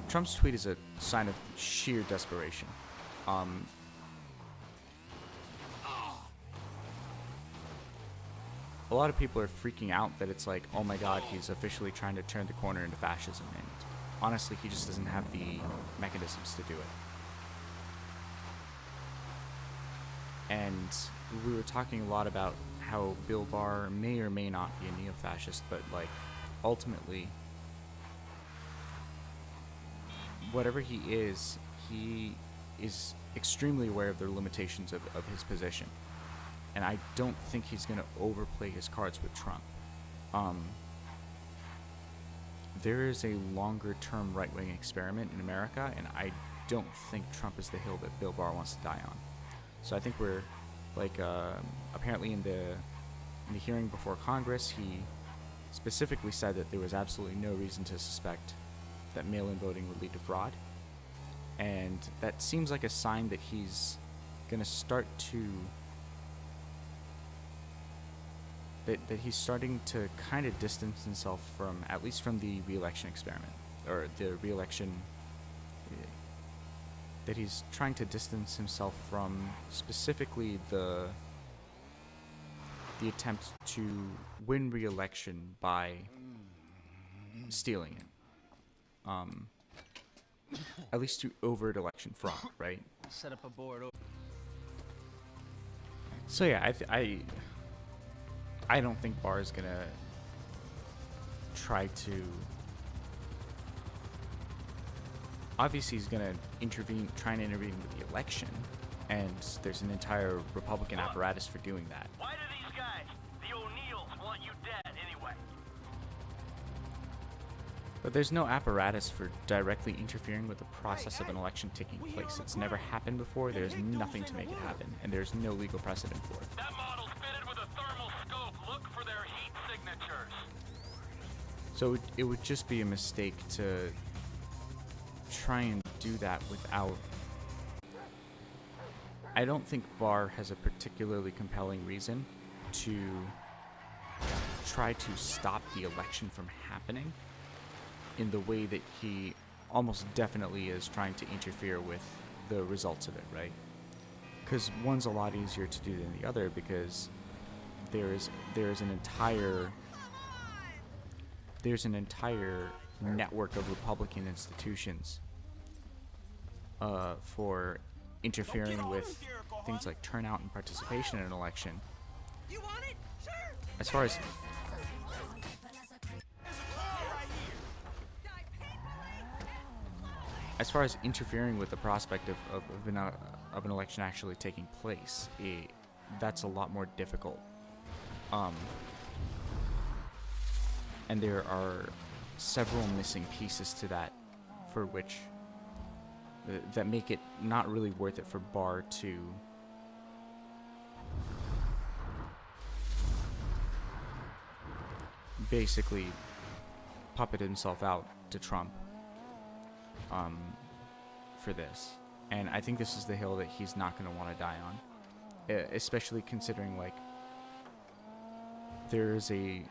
Trump's tweet is a sign of sheer desperation. A lot of people are freaking out that it's like, oh my god, he's officially trying to turn the corner into fascism, and honestly, he just doesn't have the mechanisms to do it. And we were talking a lot about how Bill Barr may or may not be a neo-fascist, but like, ultimately, whatever he is extremely aware of the limitations of his position. And I don't think he's going to overplay his cards with Trump. There is a longer-term right-wing experiment in America, and I don't think Trump is the hill that Bill Barr wants to die on. So I think we're, like, apparently in the hearing before Congress, he specifically said that there was absolutely no reason to suspect that mail-in voting would lead to fraud. And that seems like a sign that he's going to start to... That he's starting to kind of distance himself from, at least from the re-election experiment, or the re-election, that he's trying to distance himself from specifically the attempt to win re-election by stealing it. At least through overt election fraud, right? Set up a board. So yeah, I don't think Barr is gonna try to. Obviously, he's gonna try and intervene with the election, and there's an entire Republican apparatus for doing that. Why do these guys, the O'Neills, want you dead anyway? But there's no apparatus for directly interfering with the process of an election taking place. It's never happened before. There's nothing to make it happen, and there's no legal precedent for it. That model's fitted with a thermal scope. Look for their heat signatures. So it would just be a mistake to try and do that without... I don't think Barr has a particularly compelling reason to try to stop the election from happening in the way that he almost definitely is trying to interfere with the results of it, right? Because one's a lot easier to do than the other, because there's an entire network of Republican institutions for interfering with things like turnout and participation in an election. You want it? Sure. As far as interfering with the prospect of an election actually taking place, that's a lot more difficult. And there are several missing pieces to that, for which that make it not really worth it for Barr to basically puppet himself out to Trump for this. And I think this is the hill that he's not going to want to die on, especially considering, like, there's a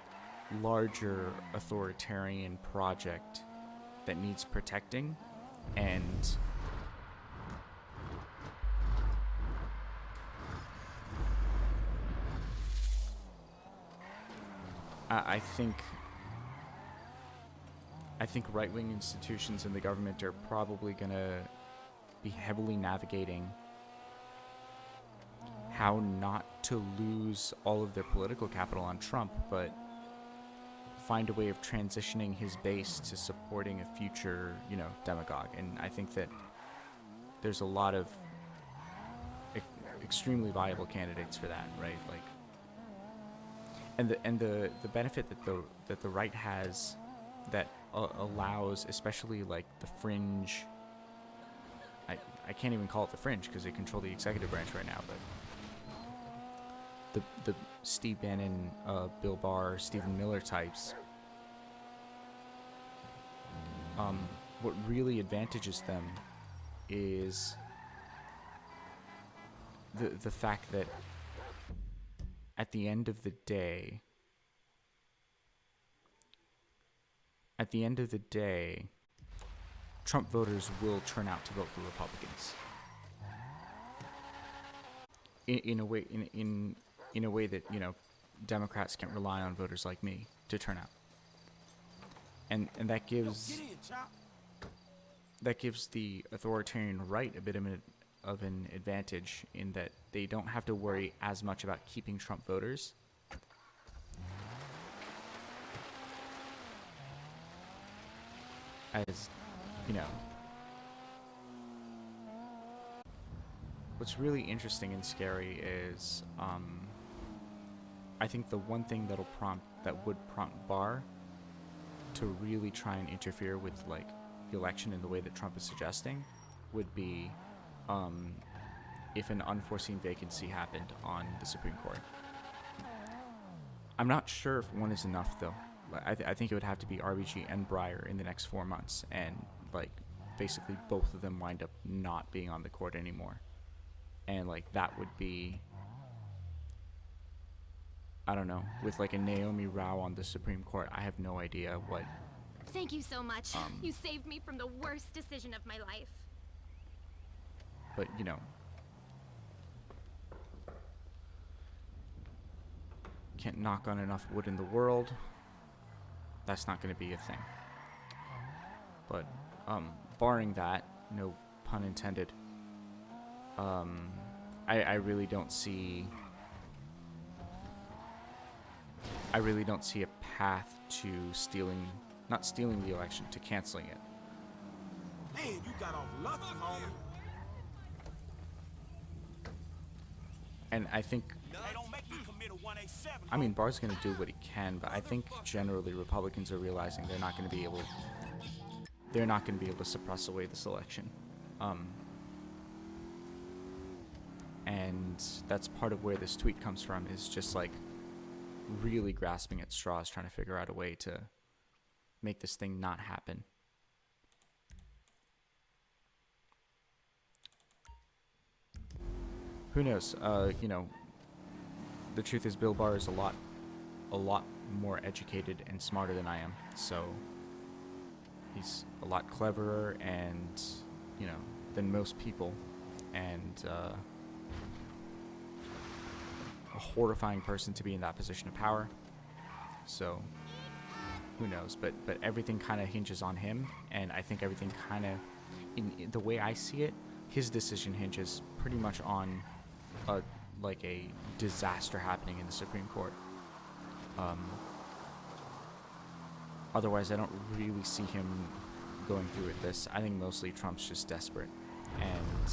larger authoritarian project that needs protecting, and I think right-wing institutions in the government are probably going to be heavily navigating how not to lose all of their political capital on Trump, but find a way of transitioning his base to supporting a future, demagogue. And I think that there's a lot of extremely viable candidates for that, right? Like, and the benefit that the right has that allows, especially like the fringe. I can't even call it the fringe because they control the executive branch right now, but the Steve Bannon, Bill Barr, Stephen Miller types. What really advantages them is the fact that at the end of the day, Trump voters will turn out to vote for Republicans. In a way, in a way that, you know, Democrats can't rely on voters like me to turn out. And that gives the authoritarian right a bit of an advantage in that they don't have to worry as much about keeping Trump voters. As, you know, what's really interesting and scary is, I think the one thing that would prompt Barr to really try and interfere with, like, the election in the way that Trump is suggesting would be, if an unforeseen vacancy happened on the Supreme Court. I'm not sure if one is enough, though. I think it would have to be RBG and Breyer in the next 4 months, and, like, basically both of them wind up not being on the court anymore. And, like, that would be, I don't know, with, like, a Naomi Rao on the Supreme Court, I have no idea what... Thank you so much. You saved me from the worst decision of my life. But, you know, can't knock on enough wood in the world. That's not going to be a thing. But, barring that, no pun intended, I really don't see... I really don't see a path to not stealing the election, to canceling it. Man, you got off lucky, homie. And I think, Hey, don't make me commit a 187. I mean, Barr's going to do what he can, but I think generally Republicans are realizing they're not going to be able to suppress away this election. And that's part of where this tweet comes from, is just, like, really grasping at straws, trying to figure out a way to make this thing not happen. Who knows? You know, the truth is Bill Barr is a lot more educated and smarter than I am, so he's a lot cleverer and, you know, than most people, and a horrifying person to be in that position of power. So who knows? But everything kind of hinges on him, and I think everything kind of, in the way I see it, his decision hinges pretty much on like a disaster happening in the Supreme Court. Otherwise, I don't really see him going through with this. I think mostly Trump's just desperate, and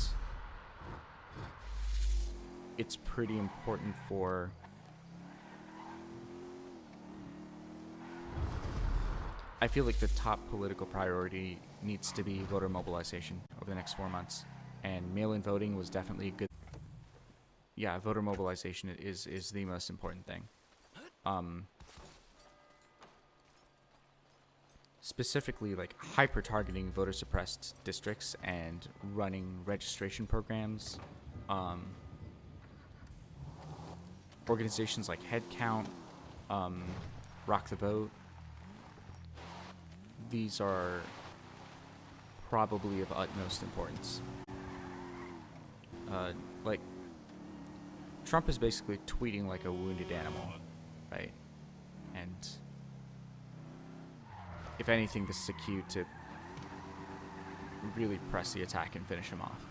it's pretty important for I feel like the top political priority needs to be voter mobilization over the next 4 months, and mail-in voting was definitely a good. Yeah, voter mobilization is the most important thing. Specifically, like, hyper-targeting voter-suppressed districts and running registration programs. Organizations like Headcount, Rock the Vote. These are probably of utmost importance. Like, Trump is basically tweeting like a wounded animal, right? And if anything, this is a cue to really press the attack and finish him off.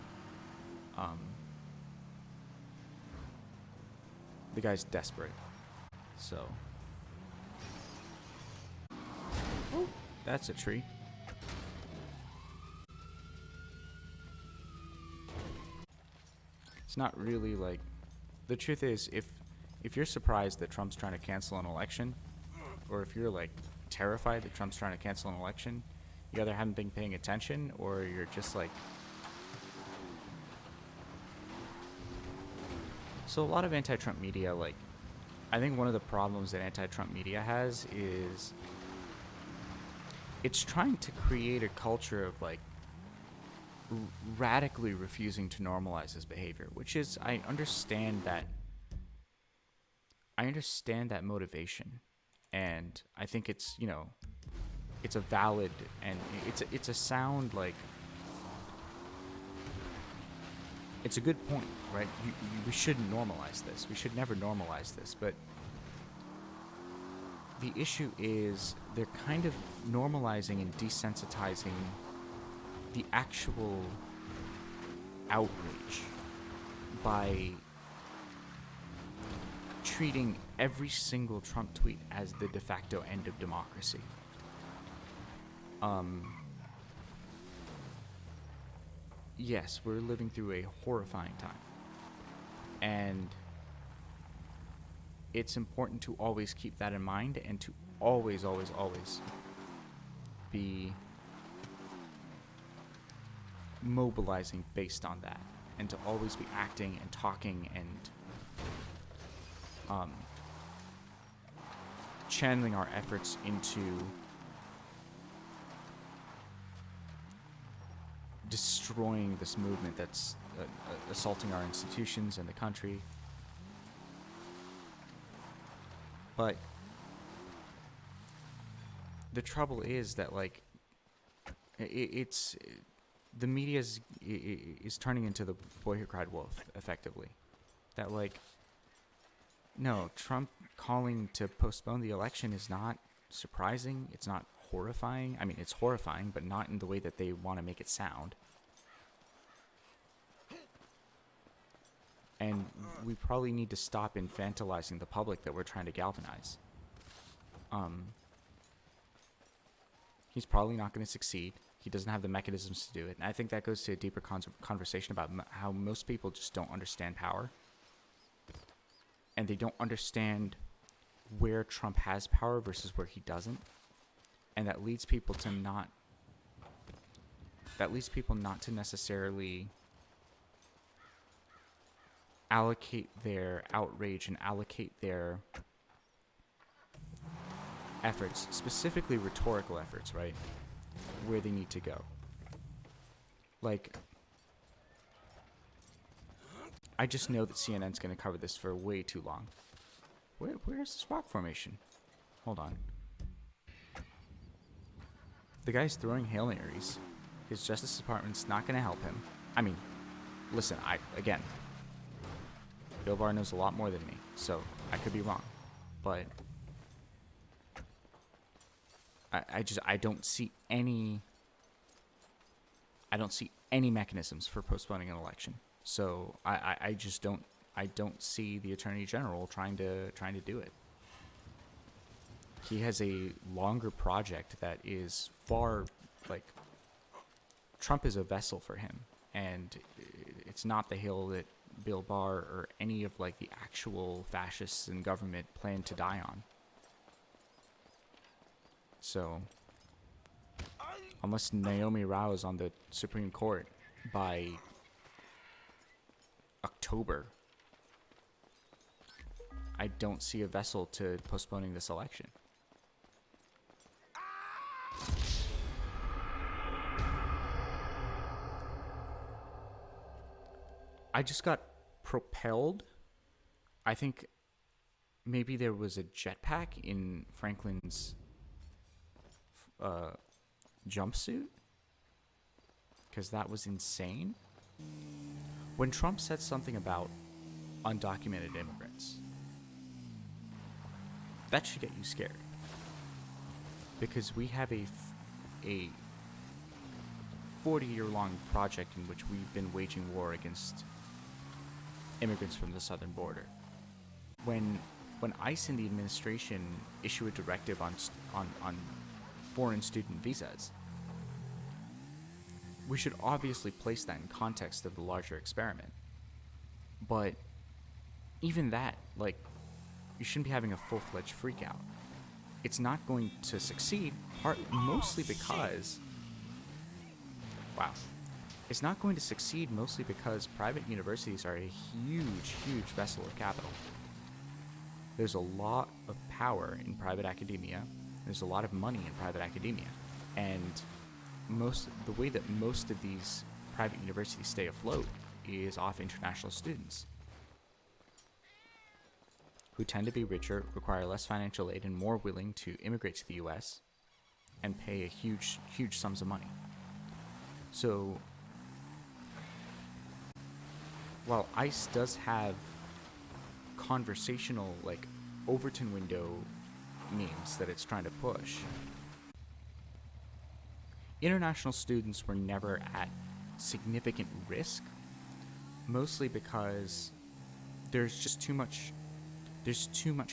The guy's desperate, so. Oh, that's a tree. It's not really like, the truth is, if you're surprised that Trump's trying to cancel an election, or if you're like terrified that Trump's trying to cancel an election, you either haven't been paying attention, or you're just like. So a lot of anti-Trump media, like, I think one of the problems that anti-Trump media has is it's trying to create a culture of, like, radically refusing to normalize his behavior, which is, I understand that motivation, and I think it's, you know, it's a valid and it's a sound, like, it's a good point, right? We shouldn't normalize this. We should never normalize this, but the issue is they're kind of normalizing and desensitizing the actual outrage by treating every single Trump tweet as the de facto end of democracy. Yes, we're living through a horrifying time. And it's important to always keep that in mind and to always, always, always be mobilizing based on that, and to always be acting and talking and channeling our efforts into destroying this movement that's assaulting our institutions and the country. But the trouble is that, like, it's the media is turning into the boy who cried wolf, effectively. That, like, no, Trump calling to postpone the election is not surprising. It's not horrifying. I mean, it's horrifying, but not in the way that they want to make it sound. And we probably need to stop infantilizing the public that we're trying to galvanize. He's probably not going to succeed. He doesn't have the mechanisms to do it. And I think that goes to a deeper conversation about how most people just don't understand power. And they don't understand where Trump has power versus where he doesn't. And that leads people to not necessarily allocate their outrage and allocate their efforts, specifically rhetorical efforts, right, where they need to go. Like, I just know that CNN's going to cover this for way too long. Where's this rock formation? Hold on. The guy's throwing Hail Marys. His Justice Department's not going to help him. I mean, listen, again, Bill Barr knows a lot more than me, so I could be wrong. But I don't see any mechanisms for postponing an election. So I don't see the Attorney General trying to do it. He has a longer project that is far, like, Trump is a vessel for him, and it's not the hill that Bill Barr or any of, like, the actual fascists in government plan to die on. So, unless Naomi Rao is on the Supreme Court by October, I don't see a vessel to postponing this election. I just got propelled. I think maybe there was a jetpack in Franklin's jumpsuit, because that was insane. When Trump said something about undocumented immigrants, that should get you scared, because we have a 40-year-long project in which we've been waging war against immigrants from the southern border. When ICE and the administration issue a directive on foreign student visas, we should obviously place that in context of the larger experiment. But even that, like, you shouldn't be having a full-fledged freakout. It's not going to succeed, mostly because... Wow. It's not going to succeed mostly because private universities are a huge, huge vessel of capital. There's a lot of power in private academia. There's a lot of money in private academia. And the way that most of these private universities stay afloat is off international students, who tend to be richer, require less financial aid, and more willing to immigrate to the U.S. and pay a huge sums of money. So while ICE does have conversational, like, Overton window memes that it's trying to push, international students were never at significant risk, mostly because there's too much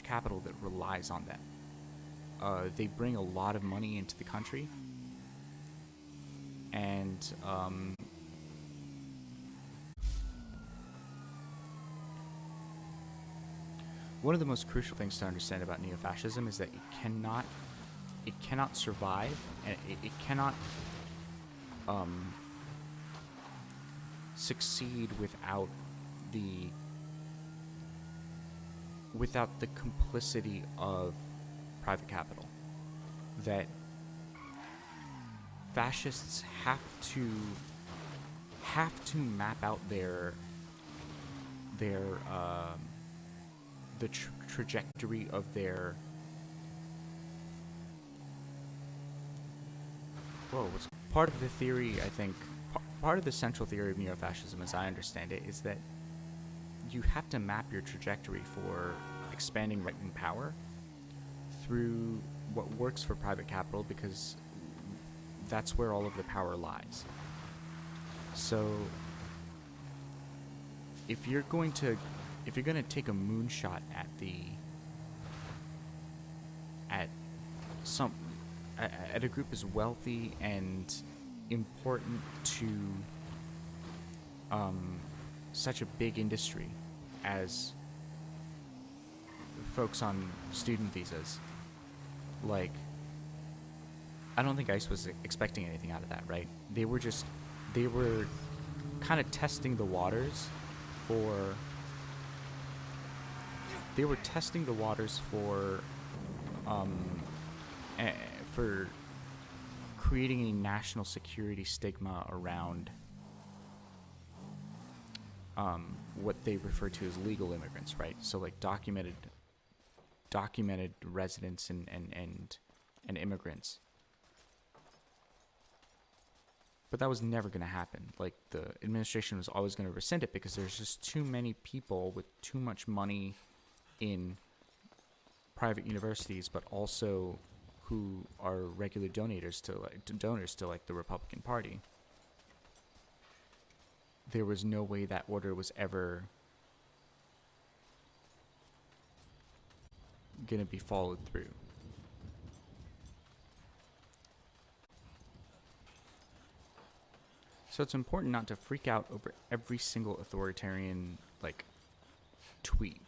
capital that relies on them. They bring a lot of money into the country, and one of the most crucial things to understand about neo-fascism is that it cannot survive, and it cannot succeed without the complicity of private capital. That fascists have to map out the trajectory of their what's part of the theory, I think, part of the central theory of neo-fascism, as I understand it, is that you have to map your trajectory for expanding right-wing power through what works for private capital, because that's where all of the power lies. So if you're going to take a moonshot at a group as wealthy and important to such a big industry as folks on student visas, like, I don't think ICE was expecting anything out of that, right? They were kind of testing the waters for creating a national security stigma around what they refer to as legal immigrants, right? So, like, documented residents and immigrants. But that was never going to happen. Like, the administration was always going to rescind it because there's just too many people with too much money in private universities, but also who are regular donors to the Republican Party. There was no way that order was ever going to be followed through. So it's important not to freak out over every single authoritarian, like, tweet.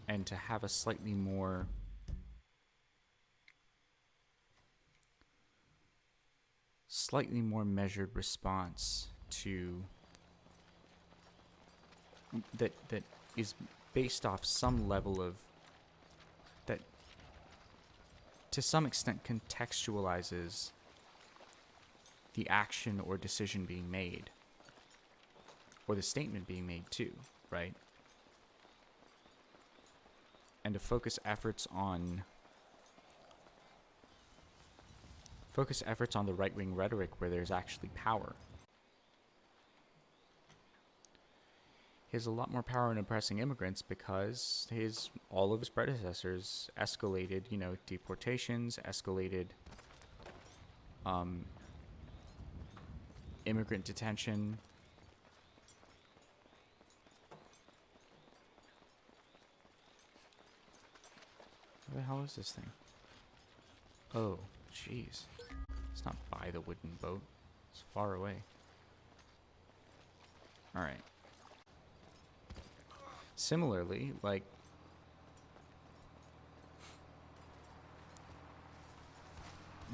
And to have a slightly more measured response to that is based off some level of, that to some extent contextualizes the action or decision being made, or the statement being made too, right? And to focus efforts on the right-wing rhetoric where there's actually power. He has a lot more power in oppressing immigrants because all of his predecessors escalated, deportations, escalated immigrant detention. Where the hell is this thing? Oh, jeez. It's not by the wooden boat. It's far away. Alright. Similarly, like,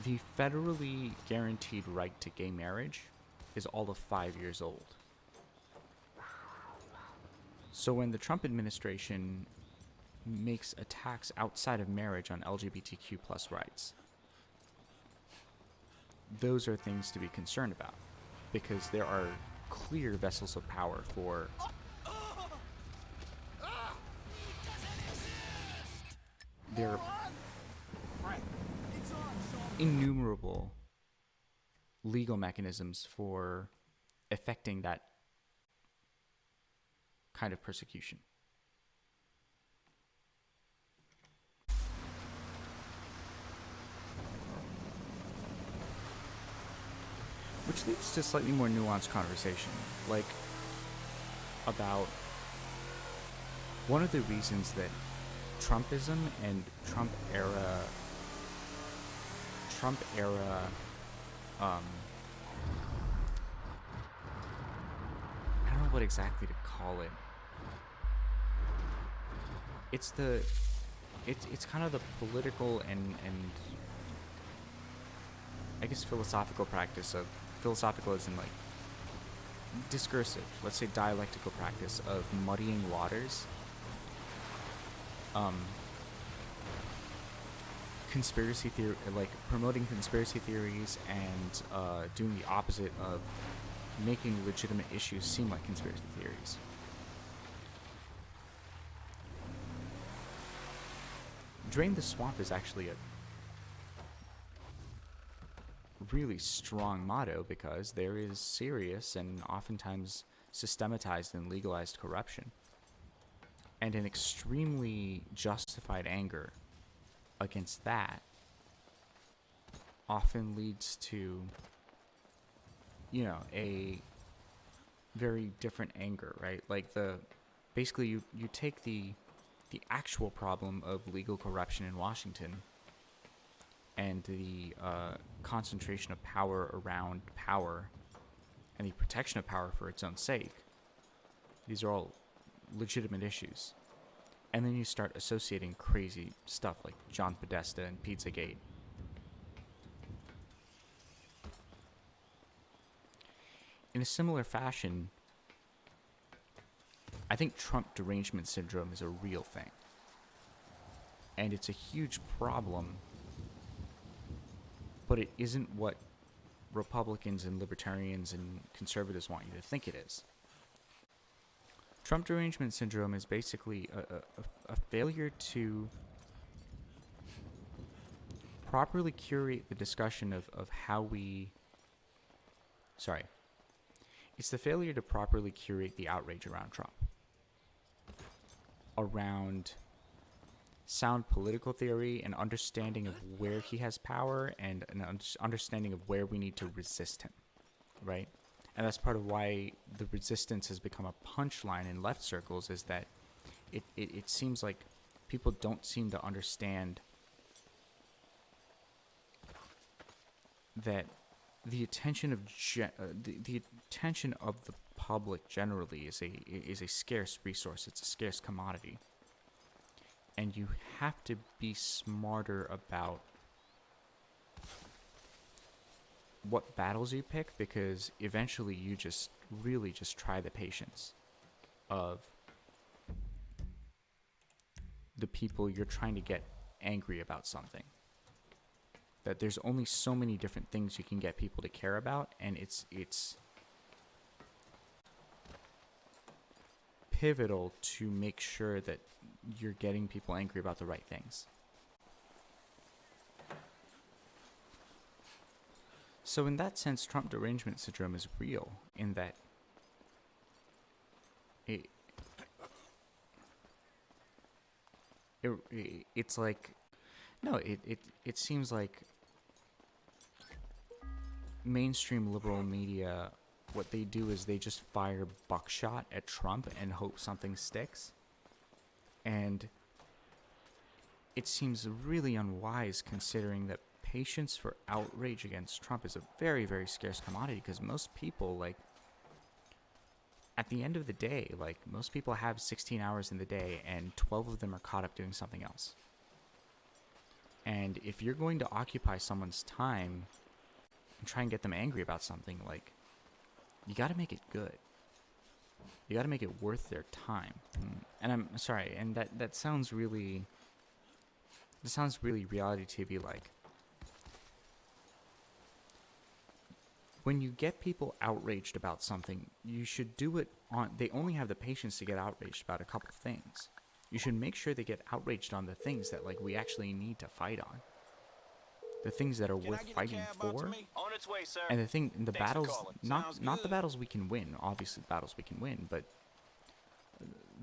the federally guaranteed right to gay marriage is all of 5 years old. So when the Trump administration makes attacks outside of marriage on LGBTQ plus rights, those are things to be concerned about, because there are clear vessels of power for there are Right. It's on, Sean. innumerable legal mechanisms for effecting that kind of persecution. Which leads to a slightly more nuanced conversation, like about one of the reasons that Trumpism and Trump era I don't know what exactly to call it. It's kind of the political and I guess philosophical practice of philosophical as in like discursive, let's say dialectical practice of muddying waters, conspiracy theory, like promoting conspiracy theories and doing the opposite of making legitimate issues seem like conspiracy theories. Drain the Swamp is actually a really strong motto because there is serious and oftentimes systematized and legalized corruption and an extremely justified anger against that often leads to, you know, a very different anger, right? Like basically you take the actual problem of legal corruption in Washington and the concentration of power around power and the protection of power for its own sake. These are all legitimate issues. And then you start associating crazy stuff like John Podesta and Pizzagate. In a similar fashion, I think Trump derangement syndrome is a real thing. And it's a huge problem, but it isn't what Republicans and libertarians and conservatives want you to think it is. Trump derangement syndrome is basically a failure to properly curate the discussion of how we... Sorry. It's the failure to properly curate the outrage around Trump. Around sound political theory and understanding of where he has power and an understanding of where we need to resist him, right? And that's part of why the resistance has become a punchline in left circles, is that it seems like people don't seem to understand that the attention of the attention of the public generally is a scarce resource. It's a scarce commodity. And you have to be smarter about what battles you pick, because eventually you just really just try the patience of the people you're trying to get angry about something. That there's only so many different things you can get people to care about, and it's pivotal to make sure that you're getting people angry about the right things. So in that sense, Trump derangement syndrome is real, in that it's like, no, it seems like mainstream liberal media, what they do is they just fire buckshot at Trump and hope something sticks. And it seems really unwise, considering that patience for outrage against Trump is a very, very scarce commodity, because most people, like, at the end of the day, like, most people have 16 hours in the day and 12 of them are caught up doing something else. And if you're going to occupy someone's time and try and get them angry about something, like, you got to make it good. You got to make it worth their time. And I'm sorry, and that sounds really... It sounds really reality TV like. When you get people outraged about something, you should do it on... They only have the patience to get outraged about a couple things. You should make sure they get outraged on the things that like we actually need to fight on. The things that are worth fighting for. On its way, sir. And the Thanks for battles, calling. not Sounds the good. battles we can win, obviously the battles we can win, but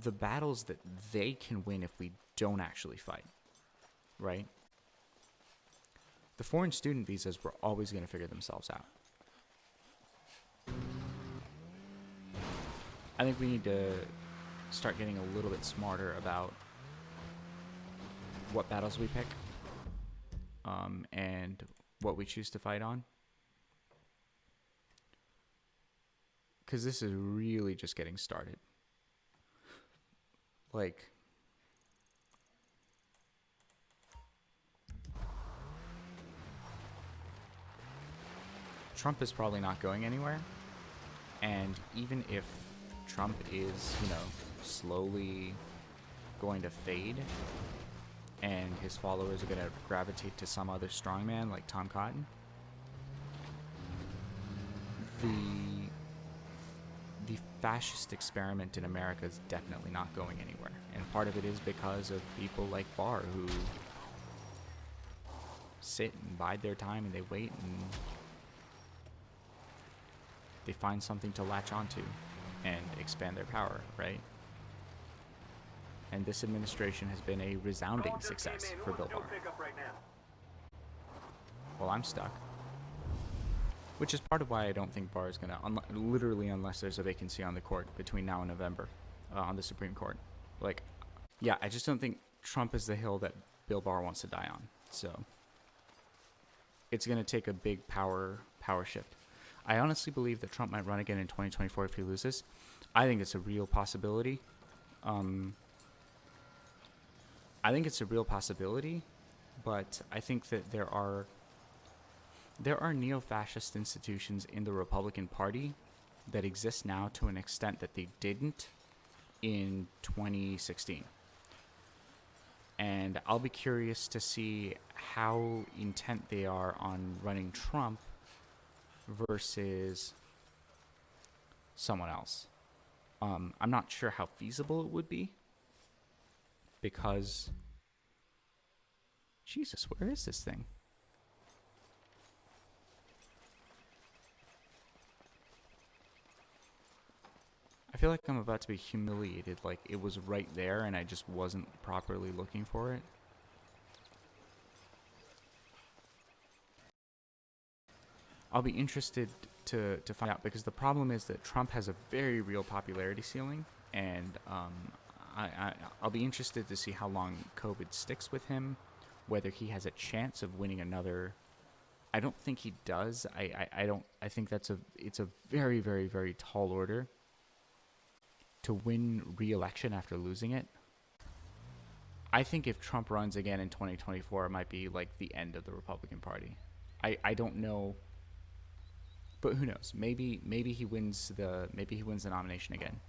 the battles that they can win if we don't actually fight, right? The foreign student visas were always going to figure themselves out. I think we need to start getting a little bit smarter about what battles we pick, and what we choose to fight on. Because this is really just getting started. Like, Trump is probably not going anywhere. And even if Trump is, slowly going to fade, and his followers are going to gravitate to some other strongman like Tom Cotton, the fascist experiment in America is definitely not going anywhere. And part of it is because of people like Barr who sit and bide their time and they wait and they find something to latch onto and expand their power, right? And this administration has been a resounding success for Bill Barr. Well, I'm stuck. Which is part of why I don't think Barr is going to, literally unless there's a vacancy on the court between now and November, on the Supreme Court. Like, yeah, I just don't think Trump is the hill that Bill Barr wants to die on. So, it's going to take a big power shift. I honestly believe that Trump might run again in 2024 if he loses. I think it's a real possibility. But I think that there are neo-fascist institutions in the Republican Party that exist now to an extent that they didn't in 2016. And I'll be curious to see how intent they are on running Trump versus someone else. I'm not sure how feasible it would be, because Jesus, where is this thing? I feel like I'm about to be humiliated, like it was right there and I just wasn't properly looking for it. I'll be interested to find out, because the problem is that Trump has a very real popularity ceiling, and I'll be interested to see how long COVID sticks with him, whether he has a chance of winning another. I don't think he does. I think it's a very, very, very tall order to win re-election after losing it. I think if Trump runs again in 2024, it might be like the end of the Republican Party. I don't know, but who knows? Maybe he wins the nomination again.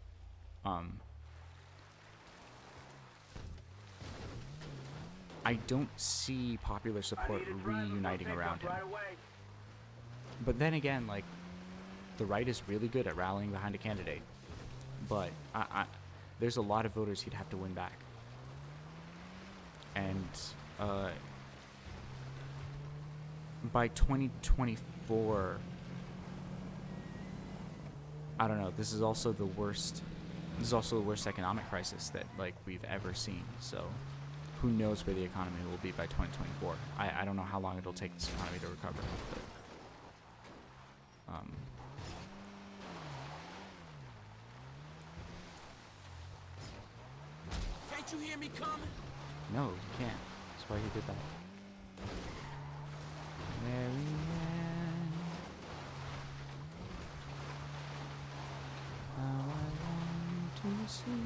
I don't see popular support reuniting around him. But then again, like, the right is really good at rallying behind a candidate. But there's a lot of voters he'd have to win back. And by 2024, I don't know. This is also the worst economic crisis that like we've ever seen. So, who knows where the economy will be by 2024? I don't know how long it'll take this economy to recover. But, Can't you hear me coming? no, you can't. That's why he did that. Marianne, how I want to see you.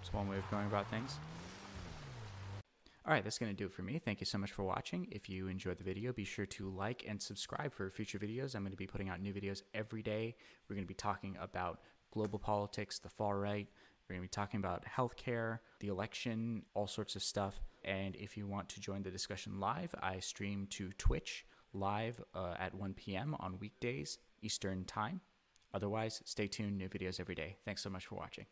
It's one way of going about things. Alright, that's going to do it for me. Thank you so much for watching. If you enjoyed the video, be sure to like and subscribe for future videos. I'm going to be putting out new videos every day. We're going to be talking about global politics, the far right. We're going to be talking about healthcare, the election, all sorts of stuff. And if you want to join the discussion live, I stream to Twitch live at 1 p.m. on weekdays Eastern Time. Otherwise, stay tuned. New videos every day. Thanks so much for watching.